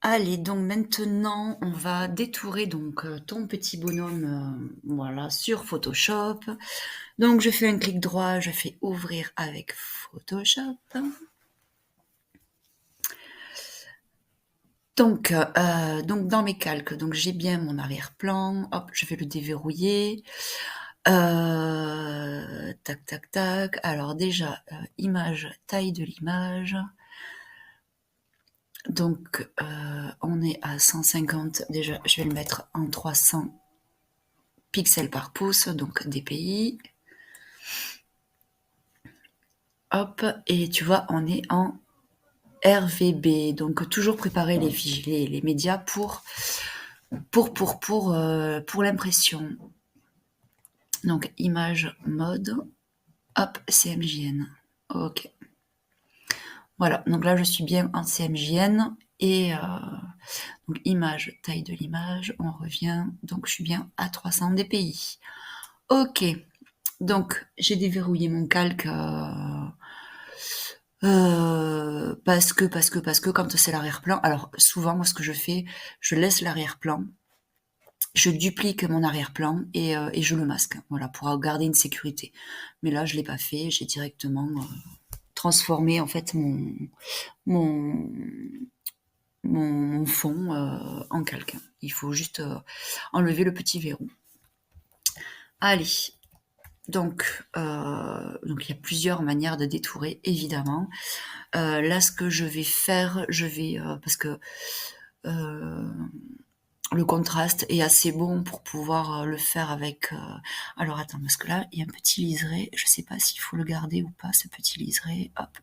Allez, donc maintenant, on va détourer donc ton petit bonhomme, voilà, sur Photoshop. Donc je fais un clic droit, je fais ouvrir avec Photoshop. Donc dans mes calques, donc j'ai bien mon arrière-plan. Hop, je vais le déverrouiller. Tac, tac, tac. Alors déjà, image, taille de l'image. Donc on est à 150. Déjà, je vais le mettre en 300 pixels par pouce, donc DPI. Hop, et tu vois, on est en RVB. Donc toujours préparer les médias pour l'impression. Donc image mode, hop, CMJN. Ok. Voilà, donc là je suis bien en CMJN et donc image, taille de l'image, on revient. Donc je suis bien à 300 dpi. Ok, donc j'ai déverrouillé mon calque parce que quand c'est l'arrière-plan, alors souvent moi ce que je fais, je laisse l'arrière-plan, je duplique mon arrière-plan et je le masque, voilà, pour garder une sécurité. Mais là je l'ai pas fait, j'ai directement transformé en fait mon, mon fond en calque. Il faut juste enlever le petit verrou. Allez, donc il y a plusieurs manières de détourer, évidemment. Là, ce que je vais faire, parce que euh, le contraste est assez bon pour pouvoir le faire avec. Alors attends, parce que là, il y a un petit liseré. Je sais pas s'il faut le garder ou pas, ce petit liseré. Hop.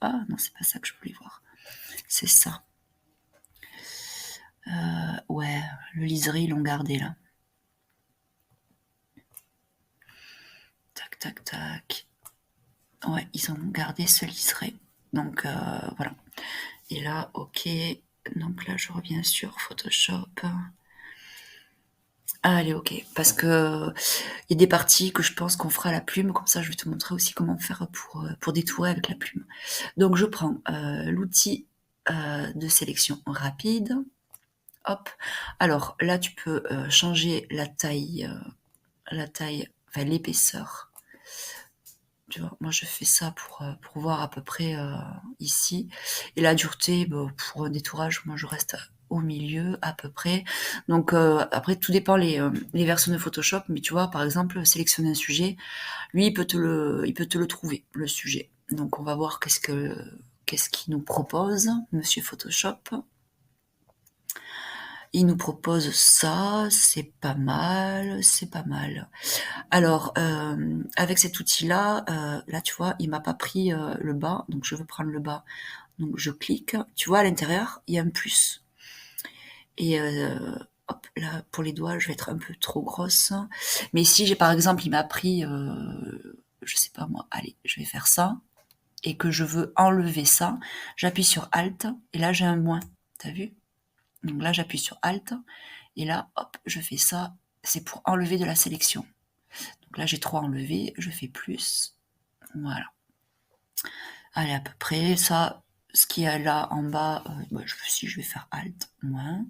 Ah non, c'est pas ça que je voulais voir. C'est ça. Ouais, le liseré, ils l'ont gardé là. Tac, tac, tac. Ouais, ils ont gardé ce liseré. Donc voilà. Et là, ok. Donc là, je reviens sur Photoshop. Allez, ok. Parce que il y a des parties que je pense qu'on fera à la plume. Comme ça, je vais te montrer aussi comment faire pour détourer avec la plume. Donc, je prends l'outil de sélection rapide. Hop. Alors là, tu peux changer la taille, enfin l'épaisseur. Tu vois, moi je fais ça pour voir à peu près ici. Et la dureté, bah, pour un détourage, moi je reste au milieu à peu près. Donc après tout dépend les versions de Photoshop, mais tu vois par exemple sélectionner un sujet, lui il peut te le trouver le sujet. Donc on va voir qu'est-ce qu'il nous propose, Monsieur Photoshop. Il nous propose ça, c'est pas mal, c'est pas mal. Alors, avec cet outil-là, là, tu vois, il m'a pas pris le bas, donc je veux prendre le bas. Donc je clique, tu vois, à l'intérieur, il y a un plus. Et hop, là, pour les doigts, je vais être un peu trop grosse. Mais si j'ai, par exemple, il m'a pris, je sais pas moi, allez, je vais faire ça, et que je veux enlever ça, j'appuie sur Alt, et là, j'ai un moins. T'as vu? Donc là, j'appuie sur Alt, et là, hop, je fais ça. C'est pour enlever de la sélection. Donc là, j'ai trop enlevé, je fais plus. Voilà. Allez, à peu près, ça, ce qu'il y a là en bas, si je vais faire Alt, moins.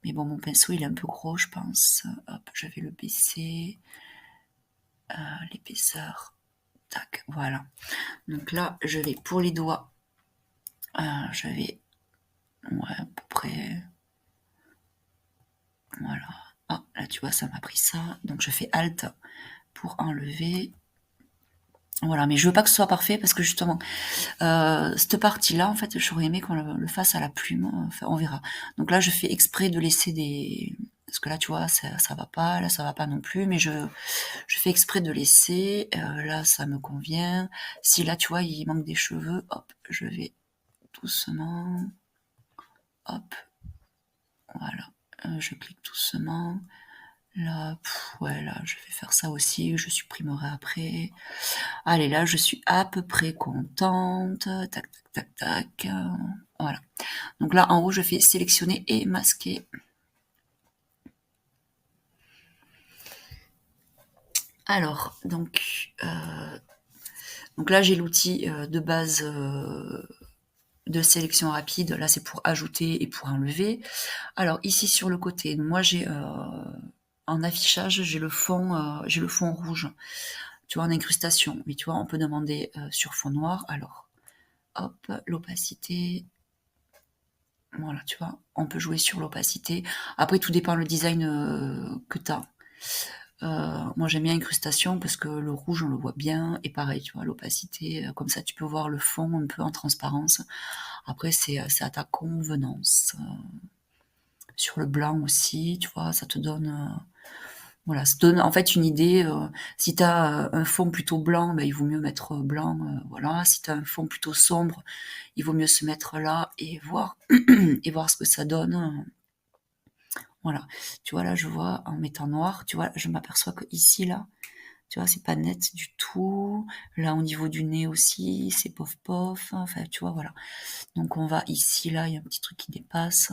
Mais bon, mon pinceau, il est un peu gros, je pense. Hop, je vais le baisser. L'épaisseur. Tac, voilà. Donc là, je vais, pour les doigts, je vais, ouais, à peu près, voilà. Ah, là, tu vois, ça m'a pris ça. Donc je fais Alt pour enlever. Voilà, mais je veux pas que ce soit parfait parce que justement, cette partie-là, en fait, j'aurais aimé qu'on le fasse à la plume. Enfin, on verra. Donc là, je fais exprès de laisser des... Parce que là, tu vois, ça va pas, là, ça va pas non plus, mais je fais exprès de laisser. Là, ça me convient. Si là, tu vois, il manque des cheveux, hop, je vais doucement, hop, voilà. Je clique doucement. Là, ouais, là, je vais faire ça aussi. Je supprimerai après. Allez, là, je suis à peu près contente. Tac, tac, tac, tac. Voilà. Donc là, en haut, je fais sélectionner et masquer. Alors, donc là, j'ai l'outil de base de sélection rapide. Là, c'est pour ajouter et pour enlever. Alors ici sur le côté, moi j'ai en affichage, j'ai le fond rouge. Tu vois, en incrustation. Mais tu vois, on peut demander sur fond noir. Alors, hop, l'opacité. Voilà, tu vois, on peut jouer sur l'opacité. Après, tout dépend le design que tu as. Moi, j'aime bien incrustation parce que le rouge, on le voit bien. Et pareil, tu vois, l'opacité, comme ça, tu peux voir le fond un peu en transparence. Après, c'est à ta convenance. Sur le blanc aussi, tu vois, ça te donne... voilà, ça te donne en fait une idée. Si tu as un fond plutôt blanc, ben, il vaut mieux mettre blanc. Voilà. Si tu as un fond plutôt sombre, il vaut mieux se mettre là et voir, et voir ce que ça donne. Voilà. Tu vois, là, je vois en mettant noir, tu vois, je m'aperçois que ici, là, tu vois, c'est pas net du tout. Là, au niveau du nez aussi, c'est pof pof. Enfin, tu vois, voilà. Donc, on va ici, là, il y a un petit truc qui dépasse.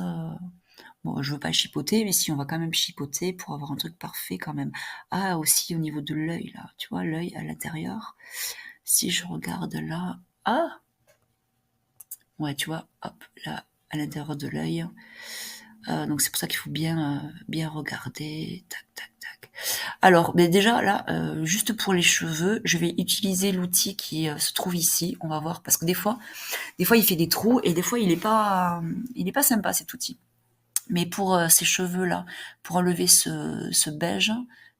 Bon, je veux pas chipoter, mais si, on va quand même chipoter pour avoir un truc parfait quand même. Ah, aussi au niveau de l'œil, là. Tu vois, l'œil à l'intérieur. Si je regarde là... Ah! Ouais, tu vois, hop, là, à l'intérieur de l'œil. Donc c'est pour ça qu'il faut bien regarder. Tac, tac, tac. Alors, ben déjà là, juste pour les cheveux, je vais utiliser l'outil qui se trouve ici. On va voir parce que des fois il fait des trous et des fois il est pas sympa cet outil. Mais pour ces cheveux là, pour enlever ce beige,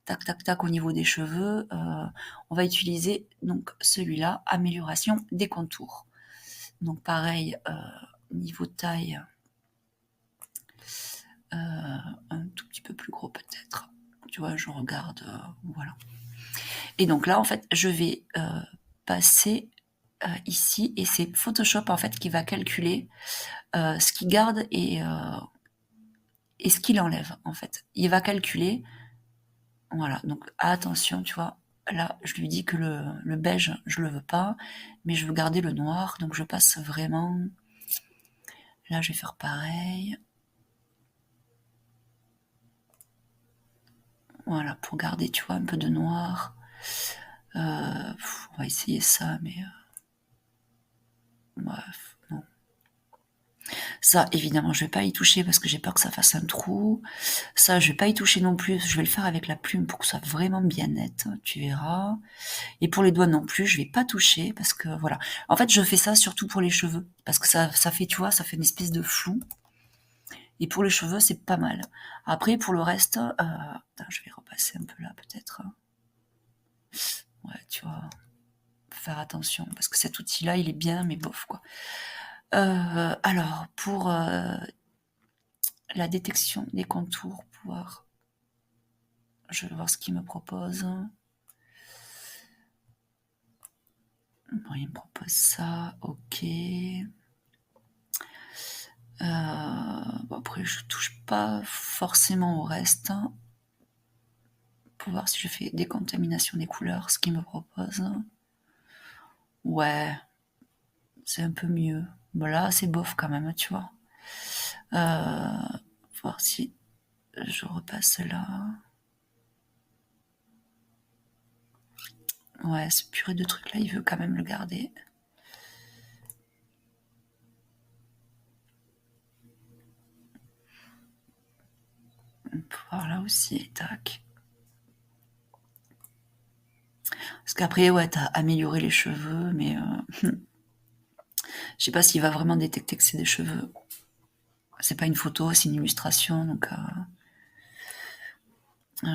tac, tac, tac au niveau des cheveux, on va utiliser donc celui-là, amélioration des contours. Donc pareil, niveau taille. Un tout petit peu plus gros peut-être. Tu vois, je regarde, voilà. Et donc là, en fait, je vais passer ici, et c'est Photoshop en fait qui va calculer ce qu'il garde et ce qu'il enlève en fait. Il va calculer, voilà. Donc attention, tu vois. Là, je lui dis que le beige, je le veux pas, mais je veux garder le noir, donc je passe vraiment. Là, je vais faire pareil. Voilà, pour garder, tu vois, un peu de noir. On va essayer ça, mais bref, non. Ça, évidemment, je vais pas y toucher parce que j'ai peur que ça fasse un trou. Ça, je vais pas y toucher non plus. Je vais le faire avec la plume pour que ça soit vraiment bien net. Tu verras. Et pour les doigts non plus, je vais pas toucher parce que voilà. En fait, je fais ça surtout pour les cheveux parce que ça fait, tu vois, ça fait une espèce de flou. Et pour les cheveux, c'est pas mal. Après, pour le reste, attends, je vais repasser un peu là peut-être. Ouais, tu vois, faut faire attention parce que cet outil-là, il est bien, mais bof quoi. Alors, pour la détection des contours, je vais voir ce qu'il me propose. Bon, il me propose ça, ok. Bon, après, je touche pas forcément au reste. Pour voir si je fais décontamination des couleurs, ce qu'il me propose. Ouais, c'est un peu mieux. Voilà, c'est bof quand même, tu vois. Voir si je repasse là. Ouais, ce purée de trucs là, il veut quand même le garder. On peut voir là aussi, tac. Parce qu'après, ouais, t'as amélioré les cheveux, mais je sais pas s'il va vraiment détecter que c'est des cheveux. C'est pas une photo, c'est une illustration, donc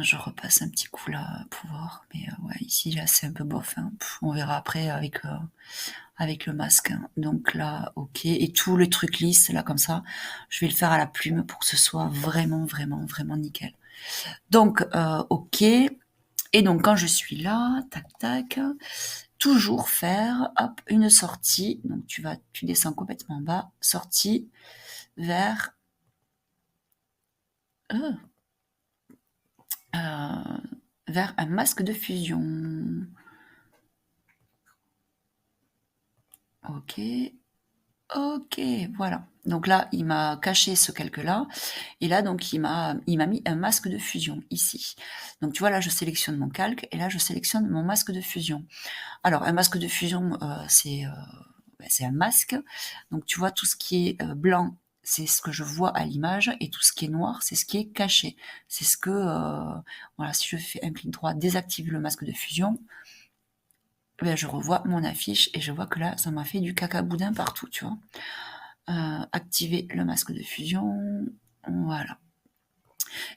je repasse un petit coup là pour voir. Mais ouais, ici là c'est un peu bof. Hein. On verra après avec le masque. Hein. Donc là, ok. Et tous les trucs lisses là comme ça, je vais le faire à la plume pour que ce soit vraiment, vraiment, vraiment nickel. Donc ok. Et donc quand je suis là, tac tac, toujours faire hop une sortie. Donc tu descends complètement bas, sortie vers euh, vers un masque de fusion. Ok, ok, voilà. Donc là, il m'a caché ce calque-là, et là, donc, il m'a mis un masque de fusion ici. Donc, tu vois, là, je sélectionne mon calque, et là, je sélectionne mon masque de fusion. Alors, un masque de fusion, c'est un masque. Donc tu vois, tout ce qui est blanc, c'est ce que je vois à l'image, et tout ce qui est noir, c'est ce qui est caché. C'est ce que, voilà, si je fais un clic droit, désactiver le masque de fusion, ben, je revois mon affiche et je vois que là, ça m'a fait du caca boudin partout, tu vois. Activer le masque de fusion, voilà.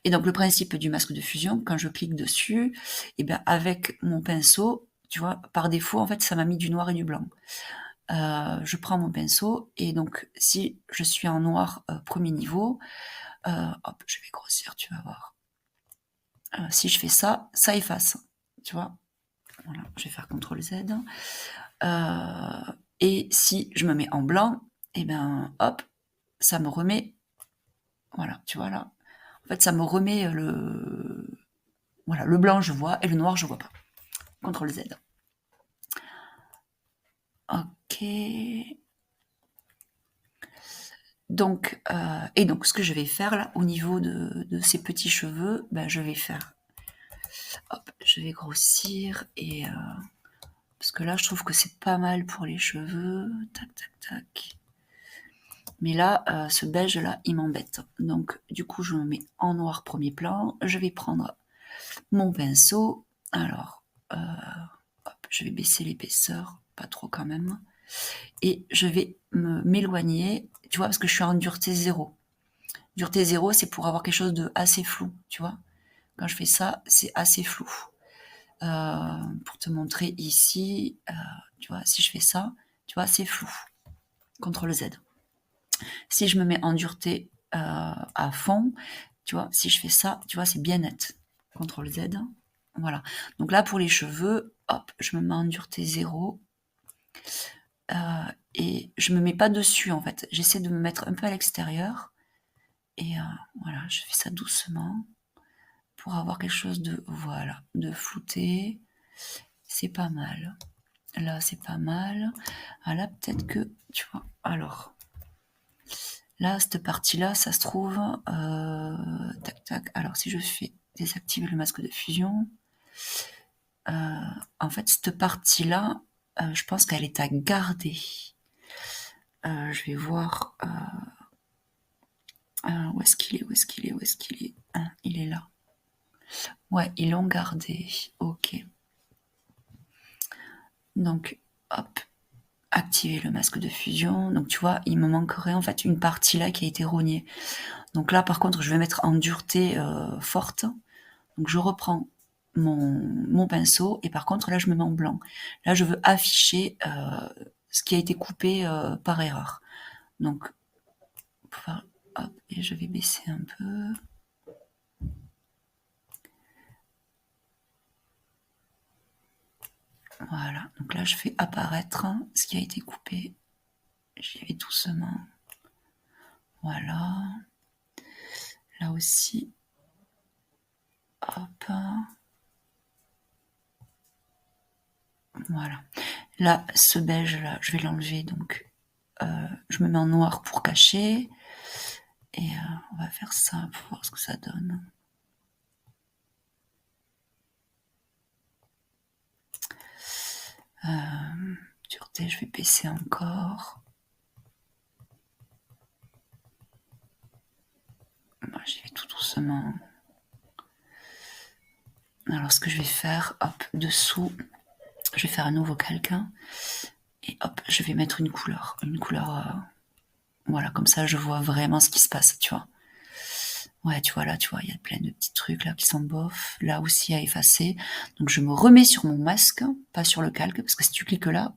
Et donc le principe du masque de fusion, quand je clique dessus, et bien avec mon pinceau, tu vois, par défaut, en fait, ça m'a mis du noir et du blanc. Je prends mon pinceau et donc si je suis en noir premier niveau, hop, je vais grossir, tu vas voir. Si je fais ça, ça efface, tu vois. Voilà, je vais faire CTRL Z. Et si je me mets en blanc, et ben hop, ça me remet, voilà, tu vois là. En fait, ça me remet voilà, le blanc je vois et le noir je vois pas. CTRL Z. Ok. Donc, et donc, ce que je vais faire là, au niveau de ces petits cheveux, ben, je vais faire, hop, je vais grossir et parce que là, je trouve que c'est pas mal pour les cheveux. Tac, tac, tac. Mais là, ce beige là, il m'embête. Donc, du coup, je me mets en noir premier plan. Je vais prendre mon pinceau. Alors, hop, je vais baisser l'épaisseur, pas trop quand même. Et je vais m'éloigner, tu vois, parce que je suis en dureté 0. Dureté 0, c'est pour avoir quelque chose de assez flou, tu vois. Quand je fais ça, c'est assez flou. Pour te montrer ici, tu vois, si je fais ça, tu vois, c'est flou. CTRL Z. Si je me mets en dureté à fond, tu vois, si je fais ça, tu vois, c'est bien net. CTRL Z. Voilà. Donc là, pour les cheveux, hop, je me mets en dureté 0. Et je me mets pas dessus, en fait. J'essaie de me mettre un peu à l'extérieur. Et voilà, je fais ça doucement pour avoir quelque chose de, voilà, de flouté. C'est pas mal. Là, c'est pas mal. Ah là, peut-être que, tu vois, alors, là, cette partie-là, ça se trouve, tac, tac. Alors, si je fais désactiver le masque de fusion, en fait, cette partie-là, je pense qu'elle est à garder. Je vais voir, où est-ce qu'il est, où est-ce qu'il est, où est-ce qu'il est. Ah, il est là. Ouais, ils l'ont gardé. Ok. Donc, hop, activer le masque de fusion. Donc, tu vois, il me manquerait en fait une partie là qui a été rognée. Donc là, par contre, je vais mettre en dureté forte. Donc, je reprends mon pinceau et par contre, là, je me mets en blanc. Là, je veux afficher ce qui a été coupé par erreur. Donc, hop, et je vais baisser un peu. Voilà, donc là je fais apparaître ce qui a été coupé. J'y vais doucement. Voilà. Là aussi. Hop. Voilà. Là, ce beige là, je vais l'enlever, donc je me mets en noir pour cacher. Et on va faire ça pour voir ce que ça donne. Dureté, je vais baisser encore. Moi, j'y vais tout doucement. Alors, ce que je vais faire, hop, dessous, je vais faire un nouveau calque. Et hop, je vais mettre une couleur. Une couleur, voilà, comme ça, je vois vraiment ce qui se passe, tu vois. Ouais, tu vois, là, tu vois, il y a plein de petits trucs là qui sont bof. Là aussi à effacer. Donc, je me remets sur mon masque, pas sur le calque, parce que si tu cliques là,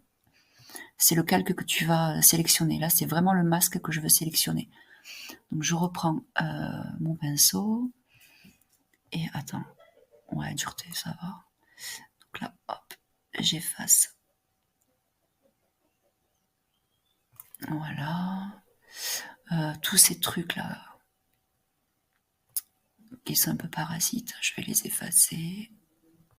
c'est le calque que tu vas sélectionner. Là, c'est vraiment le masque que je veux sélectionner. Donc, je reprends mon pinceau. Et attends. Ouais, dureté, ça va. Donc là, hop, j'efface. Voilà. Tous ces trucs là qui sont un peu parasites, je vais les effacer.